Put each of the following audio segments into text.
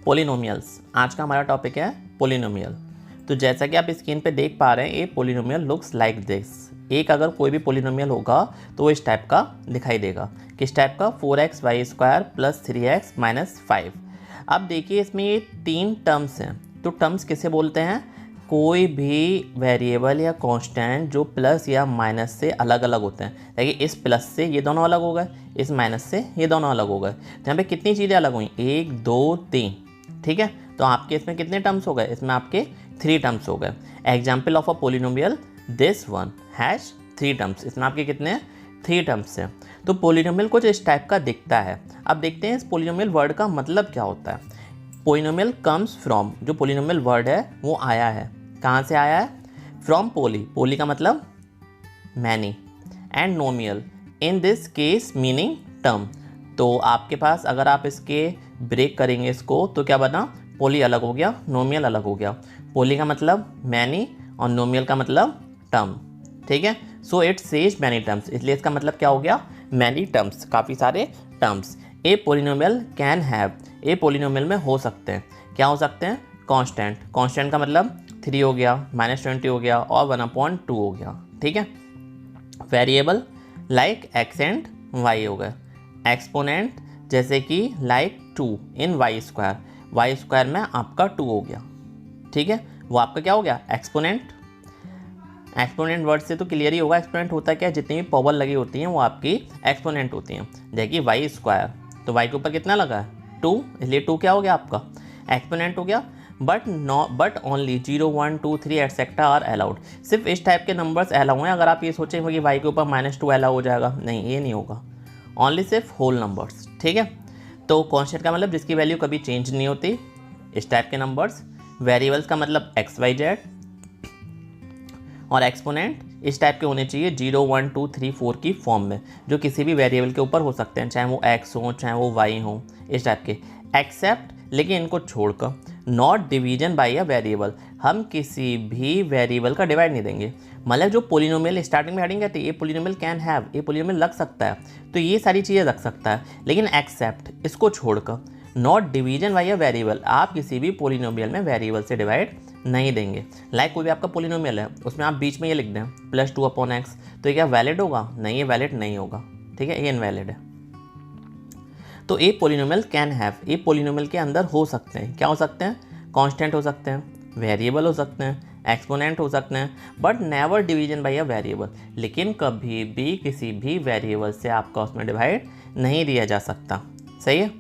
Polynomials. आज का हमारा टॉपिक है पोलिनोमियल। तो जैसा कि आप स्क्रीन पे देख पा रहे हैं, ये पोलिनोमियल लुक्स लाइक दिस। एक अगर कोई भी पोलिनोमियल होगा तो वो इस टाइप का दिखाई देगा। किस टाइप का? 4x² + 3x - 5। अब देखिए इसमें ये 3 टर्म्स हैं। तो टर्म्स किसे बोलते हैं? कोई भी वेरिएबल या कांस्टेंट जो प्लस या माइनस से अलग अलग होते हैं। देखिए इस प्लस से ये दोनों अलग हो गए, इस माइनस से ये दोनों अलग हो गए। तो यहाँ पे कितनी चीज़ें अलग हुई? 1 2 3। ठीक है, तो आपके इसमें कितने टर्म्स हो गए? इसमें आपके 3 टर्म्स हो गए। Example of a polynomial this one has 3 terms. इसमें आपके कितने? 3 टर्म्स हैं। तो पोलिनोमियल कुछ इस टाइप का दिखता है। अब देखते हैं इस पोलिनोमियल वर्ड का मतलब क्या होता है। पोलिनोमियल कम्स फ्रॉम, जो पोलिनोमियल वर्ड है वो आया है, कहाँ से आया है? फ्रॉम पोली। पोली का मतलब many, and नोमियल in this case meaning term. तो आपके पास अगर आप इसके ब्रेक करेंगे इसको तो क्या बना? पोली अलग हो गया, नोमियल अलग हो गया। पोली का मतलब मैनी और नोमियल का मतलब टर्म। ठीक है, so it says many terms, इसलिए इसका मतलब क्या हो गया? मैनी टर्म्स, काफ़ी सारे terms. A polynomial can have, a polynomial में हो सकते हैं, क्या हो सकते हैं? कांस्टेंट। कांस्टेंट का मतलब 3 हो गया, -20 हो गया और 1/2 हो गया। ठीक है, variable like x and y हो गए। एक्सपोनेंट जैसे कि लाइक 2 इन y² में आपका 2 हो गया। ठीक है, वो आपका क्या हो गया? एक्सपोनेंट। एक्सपोनेंट वर्ड से तो क्लियर ही होगा एक्सपोनेंट होता क्या है? जितनी भी पावर लगी होती हैं वो आपकी एक्सपोनेंट होती हैं। देखिए y², तो y के ऊपर कितना लगा है? 2, इसलिए 2 क्या हो गया आपका? एक्सपोनेंट हो गया। But only 0 1 2 3 etcetera are allowed. सिर्फ इस टाइप के नंबर्स अलाउ हैं। अगर आप ये सोचेंगे कि y के ऊपर -2 अलाउ हो जाएगा, नहीं, ये नहीं होगा। ओनली सिर्फ होल नंबर्स। ठीक है, तो कॉन्स्टेंट का मतलब जिसकी वैल्यू कभी चेंज नहीं होती, इस टाइप के नंबर्स। वेरिएबल्स का मतलब XYZ, और एक्सपोनेंट इस टाइप के होने चाहिए 0 1 2 3 4 की फॉर्म में, जो किसी भी वेरिएबल के ऊपर हो सकते हैं, चाहे वो x हो चाहे वो y हो, इस टाइप के। एक्सेप्ट, लेकिन इनको छोड़कर, not division bye a variable, हम किसी भी वेरिएबल का डिवाइड नहीं देंगे। मतलब जो पोलिनोमियल स्टार्टिंग में हेडिंग कहती है, ये पोलिनोमियल कैन हैव, ये पोलिनोमियल लग सकता है, तो ये सारी चीज़ें रख सकता है, लेकिन एक्सेप्ट, इसको छोड़कर, not division bye a variable, आप किसी भी पोलिनोमियल में वेरिएबल से डिवाइड नहीं देंगे। लाइक कोई भी आपका पोलिनोमियल है, उसमें आप बीच में ये लिख दें +2/x, तो ये क्या वैलिड होगा? नहीं, ये वैलिड नहीं होगा। ठीक है, ये इनवैलिड है। तो a polynomial can have, a polynomial के अंदर हो सकते हैं, क्या हो सकते हैं? कांस्टेंट हो सकते हैं, वेरिएबल हो सकते हैं, एक्सपोनेंट हो सकते हैं, but never division bye a variable, लेकिन कभी भी किसी भी वेरिएबल से आपका उसमें डिवाइड नहीं दिया जा सकता। सही है।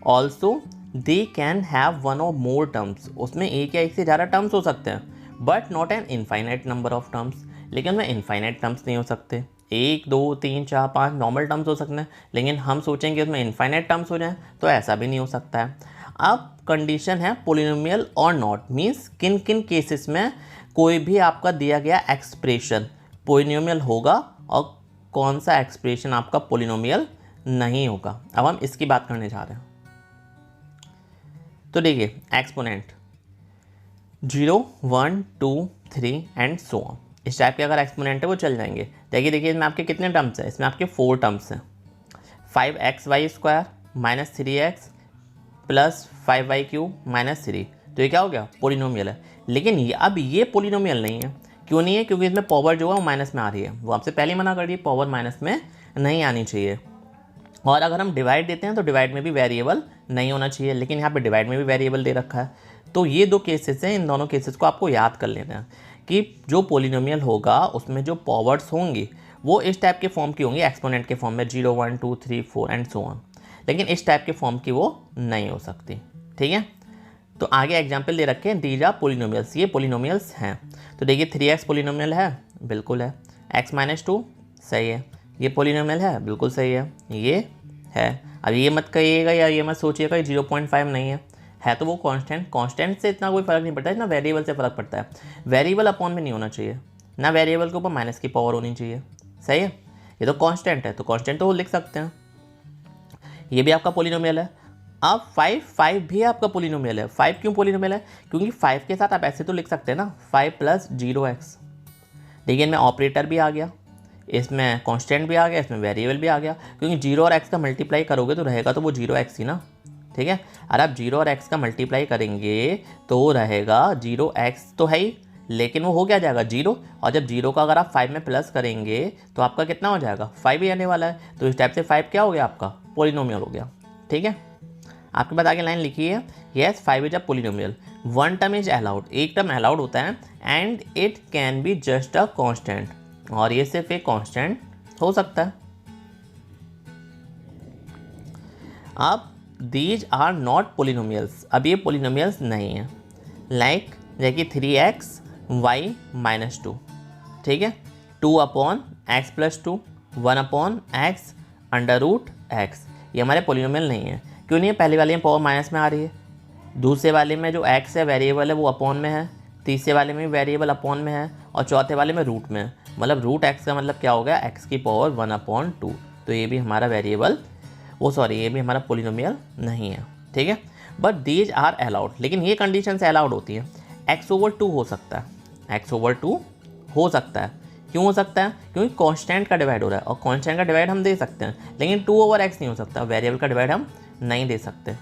ऑल्सो दे कैन हैव 1 और मोर टर्म्स, उसमें एक या एक से ज़्यादा टर्म्स हो सकते हैं, but not an infinite number of terms, लेकिन उनमें इनफाइनाइट टर्म्स नहीं हो सकते। 1 2 3 4 5 नॉर्मल टर्म्स हो सकते हैं, लेकिन हम सोचेंगे उसमें इनफाइनाइट टर्म्स हो जाएं, तो ऐसा भी नहीं हो सकता है। अब कंडीशन है पोलिनोमियल और नॉट, मीन्स किन किन केसेस में कोई भी आपका दिया गया एक्सप्रेशन पोलिनोमियल होगा और कौन सा एक्सप्रेशन आपका पोलिनोमियल नहीं होगा। अब हम इसकी बात करने जा रहे हैं। तो देखिए एक्सपोनेंट 0 1 2 3 एंड सो ऑन, इस टाइप के अगर एक्सपोनेंट है वो चल जाएंगे। देखिए इसमें आपके कितने टर्म्स हैं? इसमें आपके 4 टर्म्स हैं। 5xy² - 3x + 5y³ - 3, तो ये क्या हो गया? पोलिनोमियल है। लेकिन ये अब ये पोलिनोमियल नहीं है। क्यों नहीं है? क्योंकि इसमें पावर जो है वो माइनस में आ रही है। वो आपसे पहले मना कर दी, पावर माइनस में नहीं आनी चाहिए। और अगर हम डिवाइड देते हैं तो डिवाइड में भी वेरिएबल नहीं होना चाहिए, लेकिन यहाँ पे डिवाइड में भी वेरिएबल दे रखा है। तो ये 2 केसेस हैं, इन दोनों केसेस को आपको याद कर लेना है कि जो पोलिनोमियल होगा उसमें जो पावर्स होंगी वो इस टाइप के फॉर्म की होंगी, एक्सपोनेंट के फॉर्म में 0 1 2 3 4 एंड सो ऑन, लेकिन इस टाइप के फॉर्म की वो नहीं हो सकती। ठीक है, तो आगे एग्जाम्पल दे रखे हैं, दीज आर पोलिनोमियल्स, ये पोलिनोमियल्स हैं। तो देखिए 3x पोलिनोमियल है, बिल्कुल है। x - 2 सही है। ये पोलिनोमियल है, बिल्कुल सही है। ये है। अब ये मत कहिएगा या ये मत सोचिएगा 0.5 नहीं है तो वो कांस्टेंट से इतना कोई फ़र्क नहीं पड़ता है, ना वेरिएबल से फ़र्क पड़ता है। वेरिएबल अपॉन में नहीं होना चाहिए, ना वेरिएबल के ऊपर माइनस की पावर होनी चाहिए। सही है, ये तो कांस्टेंट है, तो कांस्टेंट तो वो लिख सकते हैं। ये भी आपका पोलिनोमियल है। अब 5 भी आपका पोलिनोमियल है। 5 क्यों पोलिनोमियल है? क्योंकि 5 के साथ आप ऐसे तो लिख सकते हैं ना, 5 + 0x। देखिए इनमें ऑपरेटर भी आ गया, इसमें कांस्टेंट भी आ गया, इसमें वेरिएबल भी आ गया, क्योंकि 0 और x का मल्टीप्लाई करोगे तो रहेगा तो वो 0x ही ना। ठीक है। अगर आप 0 और x का मल्टीप्लाई करेंगे तो रहेगा 0x तो है ही, लेकिन वो हो क्या जाएगा 0, और जब 0 का अगर आप 5 में प्लस करेंगे तो आपका कितना हो जाएगा 5 ही आने वाला है। तो इस टाइप से 5 क्या हो गया आपका पोलिनोमियल हो गया। ठीक है, आपके पास आगे लाइन लिखी है, yes 5 is a polynomial, one term is allowed, एक टर्म अलाउड होता है, and it can be just a constant, और ये सिर्फ एक कॉन्स्टेंट हो सकता है। अब दीज आर नॉट पोलिनोमियल्स, अब ये पोलिनोमियल्स नहीं है। लाइक जैसे 3x y माइनस 2, ठीक है, 2/x+2, 1/x under root x, ये हमारे पोलिनोमियल नहीं है। क्यों नहीं है? पहले वाले में पावर माइनस में आ रही है, दूसरे वाले में जो x है वेरिएबल है वो अपॉन में है, तीसरे वाले में वेरिएबल अपॉन में है, और चौथे वाले में रूट में है। मतलब रूट x का मतलब क्या हो गया, x की पावर 1/2। तो ये भी हमारा वेरिएबल ये भी हमारा पोलिनोमियल नहीं है। ठीक है, बट दीज आर अलाउड, लेकिन ये कंडीशन से अलाउड होती है। x/2 हो सकता है, x/2 हो सकता है। क्यों हो सकता है? क्योंकि कांस्टेंट का डिवाइड हो रहा है, और कांस्टेंट का डिवाइड हम दे सकते हैं, लेकिन 2/x नहीं हो सकता, वेरिएबल का डिवाइड हम नहीं दे सकते।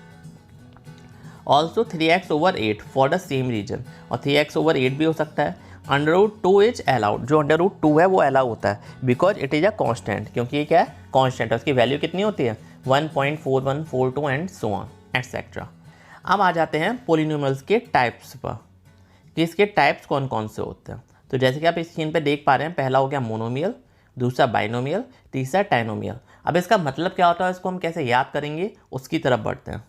Also 3x/8 for the same reason, और 3x/8 भी हो सकता है। √2 इज अलाउड, जो √2 है वो अलाउ होता है, because it is a constant, क्योंकि ये क्या है कांस्टेंट है, उसकी वैल्यू कितनी होती है 1.4142 एंड सो ऑन एटसेट्रा। अब आ जाते हैं पोलिनोमियल्स के टाइप्स पर, कि इसके टाइप्स कौन कौन से होते हैं। तो जैसे कि आप इस स्क्रीन पे देख पा रहे हैं, पहला हो गया मोनोमियल, दूसरा बाइनोमियल, तीसरा टाइनोमियल। अब इसका मतलब क्या होता है, इसको हम कैसे याद करेंगे उसकी तरफ बढ़ते हैं।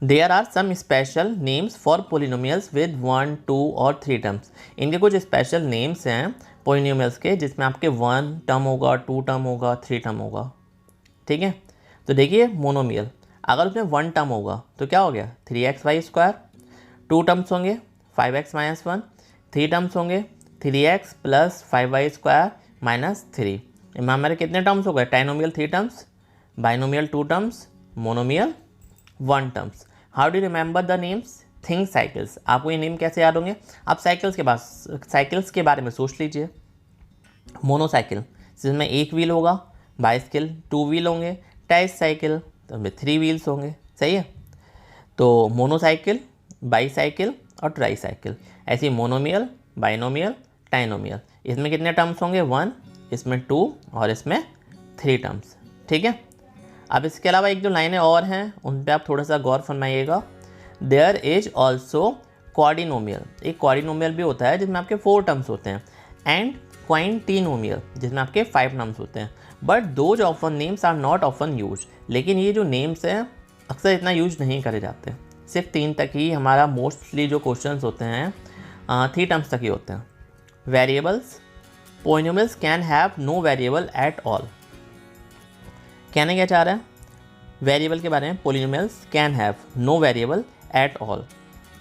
There are some special names for polynomials with 1, 2 और 3 टर्म्स। इनके कुछ स्पेशल नेम्स हैं पोलिनोमियल्स के, जिसमें आपके 1 टर्म होगा, 2 टर्म होगा, 3 टर्म होगा। ठीक है, तो देखिए मोनोमियल, अगर उसमें 1 टर्म होगा तो क्या हो गया 3xy², 2 टर्म्स होंगे 5x-1, 3 टर्म्स होंगे 3x + 5y² - 3। इनमें हमारे कितने टर्म्स हो गए, टाइनोमियल 3 terms, binomial 2 terms, monomial 1 terms. How do remember the names? Think cycles. आपको ये नेम कैसे याद होंगे? आप साइकिल्स के बारे में सोच लीजिए। मोनोसाइकिल जिसमें 1 व्हील होगा, बाइसाइकिल 2 व्हील होंगे, ट्राइसाइकिल तो उनमें 3 व्हील्स होंगे। सही है, तो मोनोसाइकिल, बाईसाइकिल और ट्राईसाइकिल। ऐसे मोनोमियल, बाइनोमियल, टाइनोमियल, इसमें कितने टर्म्स होंगे 1, इसमें 2 और इसमें 3 टर्म्स। ठीक है, अब इसके अलावा एक जो लाइनें और हैं उन पर आप थोड़ा सा गौर फरमाइएगा। देयर इज ऑल्सो क्वाड्रिनोमियल, एक क्वाड्रिनोमियल भी होता है जिसमें आपके 4 टर्म्स होते हैं, एंड क्वाइंटिनोमियल जिसमें आपके 5 टर्म्स होते हैं। But those often names are not often use, लेकिन ये जो नेम्स हैं अक्सर इतना यूज नहीं करे जाते, सिर्फ 3 तक ही हमारा मोस्टली जो क्वेश्चन होते हैं 3 टर्म्स तक ही होते हैं। Variables, polynomials can have no variable at all. कहने क्या चाह रहे हैं वेरिएबल के बारे में? Polynomials can have no variable at all.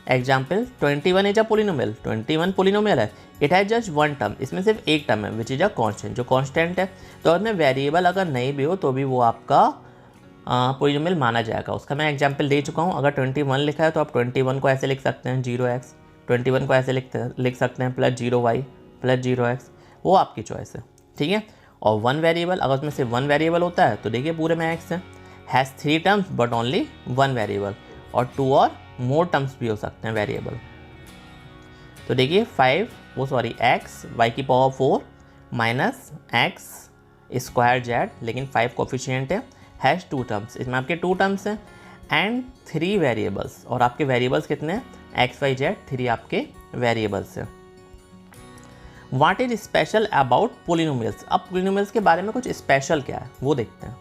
Example 21 is a polynomial, 21 polynomial है, इट हैज जस्ट 1 टर्म, इसमें सिर्फ एक टर्म है, विच इज अ कॉन्स्टेंट, जो कॉन्स्टेंट है। तो उसमें वेरिएबल अगर नहीं भी हो तो भी वो आपका पोलिनोमियल माना जाएगा। उसका मैं एग्जाम्पल दे चुका हूँ। अगर 21 लिखा है तो आप 21 को ऐसे लिख सकते हैं 0x, 21 को ऐसे लिख सकते हैं +0y +0x, वो आपकी चॉइस है। ठीक है, और 1 वेरिएबल, अगर उसमें सिर्फ 1 वेरिएबल होता है तो देखिए पूरे में x है, has 3 terms but only 1 variable, और 2 और मोर टर्म्स भी हो सकते हैं वेरिएबल। तो देखिए x y⁴ -x² लेकिन 5 कोफिशिएंट है, हैज़ 2 टर्म्स, इसमें आपके 2 टर्म्स हैं, एंड 3 वेरिएबल्स, और आपके वेरिएबल्स कितने हैं x y z, 3 आपके वेरिएबल्स हैं। What is special about polynomials? अब पोलिनोमियल्स के बारे में कुछ स्पेशल क्या है वो देखते हैं।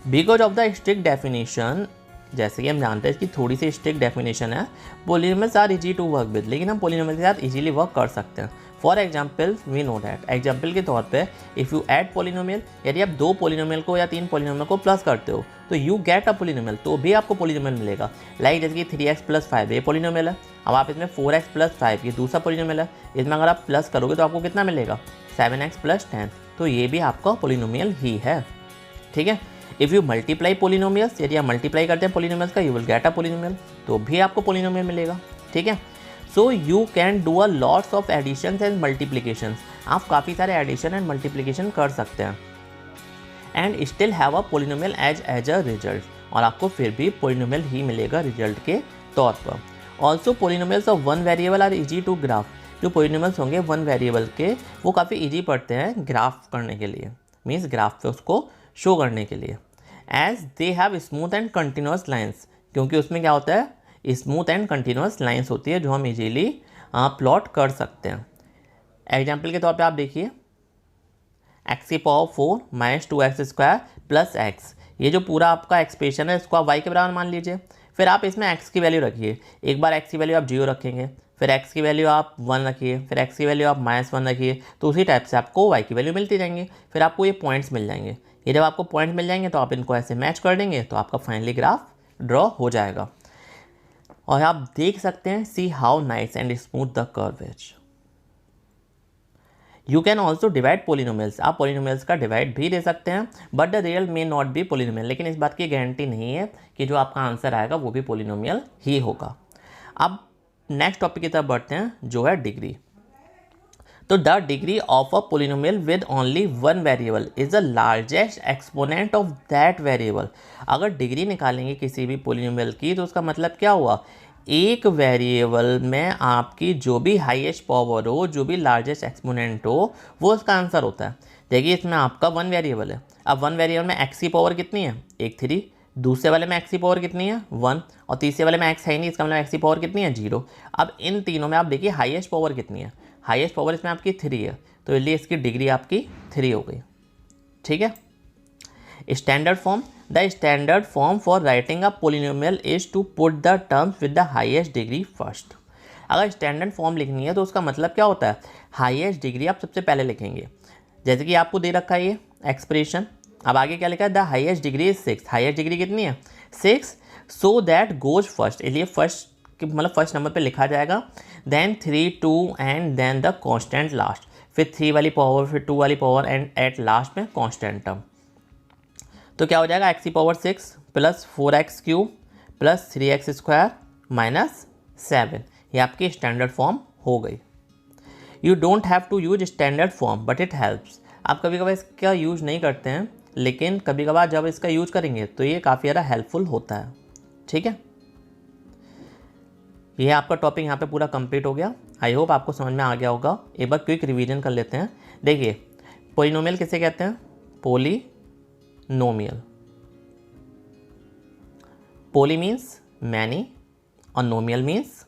Because of the strict definition, जैसे कि हम जानते हैं कि थोड़ी सी स्ट्रिक्ट डेफिनेशन है, polynomials are easy to work with, लेकिन हम पोलिनोमियल के साथ इजीली वर्क कर सकते हैं। For example we know that, example के तौर पे इफ़ यू ऐड पोलिनोमियल, यदि आप 2 पोलिनोमियल को या 3 पोलिनोमियल को प्लस करते हो तो यू गेट अ पोलिनोमियल, तो भी आपको पोलिनोमियल मिलेगा। लाइक जैसे कि 3x + 5 ये पोलिनोमियल है, अब आप इसमें 4x + 5 ये दूसरा पोलिनोमियल है, इसमें अगर आप प्लस करोगे तो आपको कितना मिलेगा 7x + 10, तो ये भी आपका पोलिनोमियल ही है। ठीक है, इफ़ यू मल्टीप्लाई पोलिनोमियल्स, यदि आप मल्टीप्लाई करते हैं पोलिनोमियल्स का, you will get a polynomial, तो भी आपको पोलिनोमियल मिलेगा। ठीक है, so you can do a lots of additions and multiplications, आप काफ़ी सारे एडिशन एंड मल्टीप्लिकेशन कर सकते हैं। And still have a polynomial as a result, और आपको फिर भी पोलिनोमियल ही मिलेगा रिजल्ट के तौर पर। Also polynomials of one variable are easy to graph, जो पोलिनोमियल्स होंगे वन वेरिएबल के वो काफ़ी इजी पड़ते हैं ग्राफ करने के लिए, मीन्स ग्राफ पे उसको शो करने के लिए। As they have smooth and continuous lines, क्योंकि उसमें क्या होता है, स्मूथ एंड कंटिन्यूस लाइन्स होती है जो हम इजीली प्लॉट कर सकते हैं। एग्जाम्पल के तौर पे आप देखिए, एक्स की power 4 minus 2x² plus x, ये जो पूरा आपका एक्सप्रेशन है इसको आप y के बराबर मान लीजिए। फिर आप इसमें x की वैल्यू रखिए, एक बार x की वैल्यू आप 0 रखेंगे, फिर x की वैल्यू आप 1 रखिए, फिर x की वैल्यू आप -1 रखिए, तो उसी टाइप से आपको y की वैल्यू मिलती जाएंगी। फिर आपको ये पॉइंट्स मिल जाएंगे, ये जब आपको पॉइंट मिल जाएंगे तो आप इनको ऐसे मैच कर देंगे तो आपका फाइनली ग्राफ ड्रॉ हो जाएगा। और आप देख सकते हैं, see how nice and smooth the curve is. You can also divide polynomials, आप पोलिनोमियल्स का डिवाइड भी दे सकते हैं, but the real may not be polynomial, लेकिन इस बात की गारंटी नहीं है कि जो आपका आंसर आएगा वो भी पोलिनोमियल ही होगा। अब नेक्स्ट टॉपिक की तरफ बढ़ते हैं जो है डिग्री। तो the degree of a polynomial with only one variable is the largest exponent of that variable. अगर डिग्री निकालेंगे किसी भी पोलिनोमियल की तो उसका मतलब क्या हुआ, एक वेरिएबल में आपकी जो भी हाईएस्ट पावर हो, जो भी लार्जेस्ट एक्सपोनेंट हो, वो उसका आंसर होता है। देखिए इसमें आपका वन वेरिएबल है, अब वन वेरिएबल में एक्स की पावर कितनी है, 1 3, दूसरे वाले में एक्स की पावर कितनी है 1, और तीसरे वाले में एक्स है ही नहीं, इसका मतलब एक्स की पावर कितनी है 0। अब इन तीनों में आप देखिए हाईएस्ट पावर कितनी है, हाईएस्ट पावर इसमें आपकी 3 है, तो इसलिए इसकी डिग्री आपकी 3 हो गई। ठीक है। Standard form, the standard form for writing a polynomial is to put the terms with the highest degree first. अगर स्टैंडर्ड फॉर्म लिखनी है तो उसका मतलब क्या होता है, हाईएस्ट डिग्री आप सबसे पहले लिखेंगे। जैसे कि आपको दे रखा है ये एक्सप्रेशन, अब आगे क्या लिखा है, the highest degree is 6, highest degree कितनी है 6, सो दैट गोज फर्स्ट, इसलिए फर्स्ट मतलब फर्स्ट नंबर पे लिखा जाएगा, then 3 2 and then the constant last, फिर 3 वाली पावर, फिर 2 वाली पावर एंड एट लास्ट में कांस्टेंट टर्म। तो क्या हो जाएगा, एक्स की power 6 plus 4x³ plus 3x² minus 7, ये आपकी स्टैंडर्ड फॉर्म हो गई। You don't have to use standard form but it helps, आप कभी कभार इसका यूज नहीं करते हैं, लेकिन कभी कभार जब इसका यूज करेंगे तो ये काफ़ी ज़्यादा हेल्पफुल होता है। ठीक है, ये आपका टॉपिक यहाँ पे पूरा कंप्लीट हो गया। आई होप आपको समझ में आ गया होगा। एक बार क्विक रिवीजन कर लेते हैं। देखिए पोलिनोमियल किसे कहते हैं, पोलिनोमियल, पोली मीन्स मैनी और नोमियल मीन्स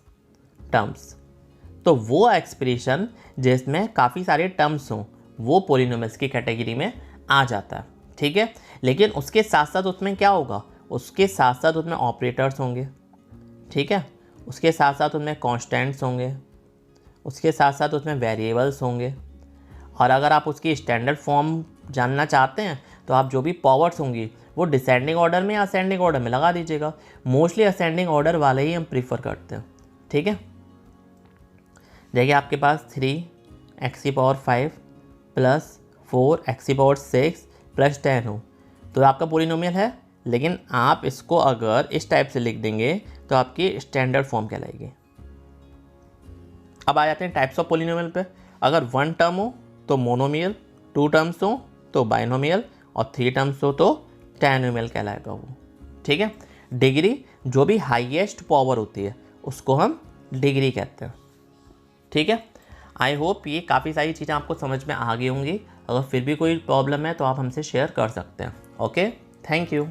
टर्म्स, तो वो एक्सप्रेशन जिसमें काफ़ी सारे टर्म्स हों वो पोलिनोमियल्स की कैटेगरी में आ जाता है। ठीक है, लेकिन उसके साथ साथ उसमें क्या होगा, उसके साथ साथ उसमें ऑपरेटर्स होंगे। ठीक है, उसके साथ साथ उसमें कॉन्स्टेंट्स होंगे, उसके साथ साथ उसमें वेरिएबल्स होंगे, और अगर आप उसकी स्टैंडर्ड फॉर्म जानना चाहते हैं तो आप जो भी पावर्स होंगी वो डिसेंडिंग ऑर्डर में या असेंडिंग ऑर्डर में लगा दीजिएगा। मोस्टली असेंडिंग ऑर्डर वाले ही हम प्रीफर करते हैं। ठीक है, देखिए आपके पास 3x की पावर 5 प्लस 4x की पावर 6 प्लस 10 हो तो आपका पोलिनोमियल है, लेकिन आप इसको अगर इस टाइप से लिख देंगे तो आपकी स्टैंडर्ड फॉर्म कहलाएगी। अब आ जाते हैं टाइप्स ऑफ पोलिनोमियल पे। अगर 1 टर्म हो तो मोनोमियल, 2 टर्म्स हो तो बाइनोमियल, और 3 टर्म्स हो तो ट्राइनोमियल कहलाएगा वो। ठीक है, डिग्री जो भी हाईएस्ट पावर होती है उसको हम डिग्री कहते हैं। ठीक है, आई होप ये काफ़ी सारी चीज़ें आपको समझ में आ गई होंगी। अगर फिर भी कोई प्रॉब्लम है तो आप हमसे शेयर कर सकते हैं। Okay, thank you.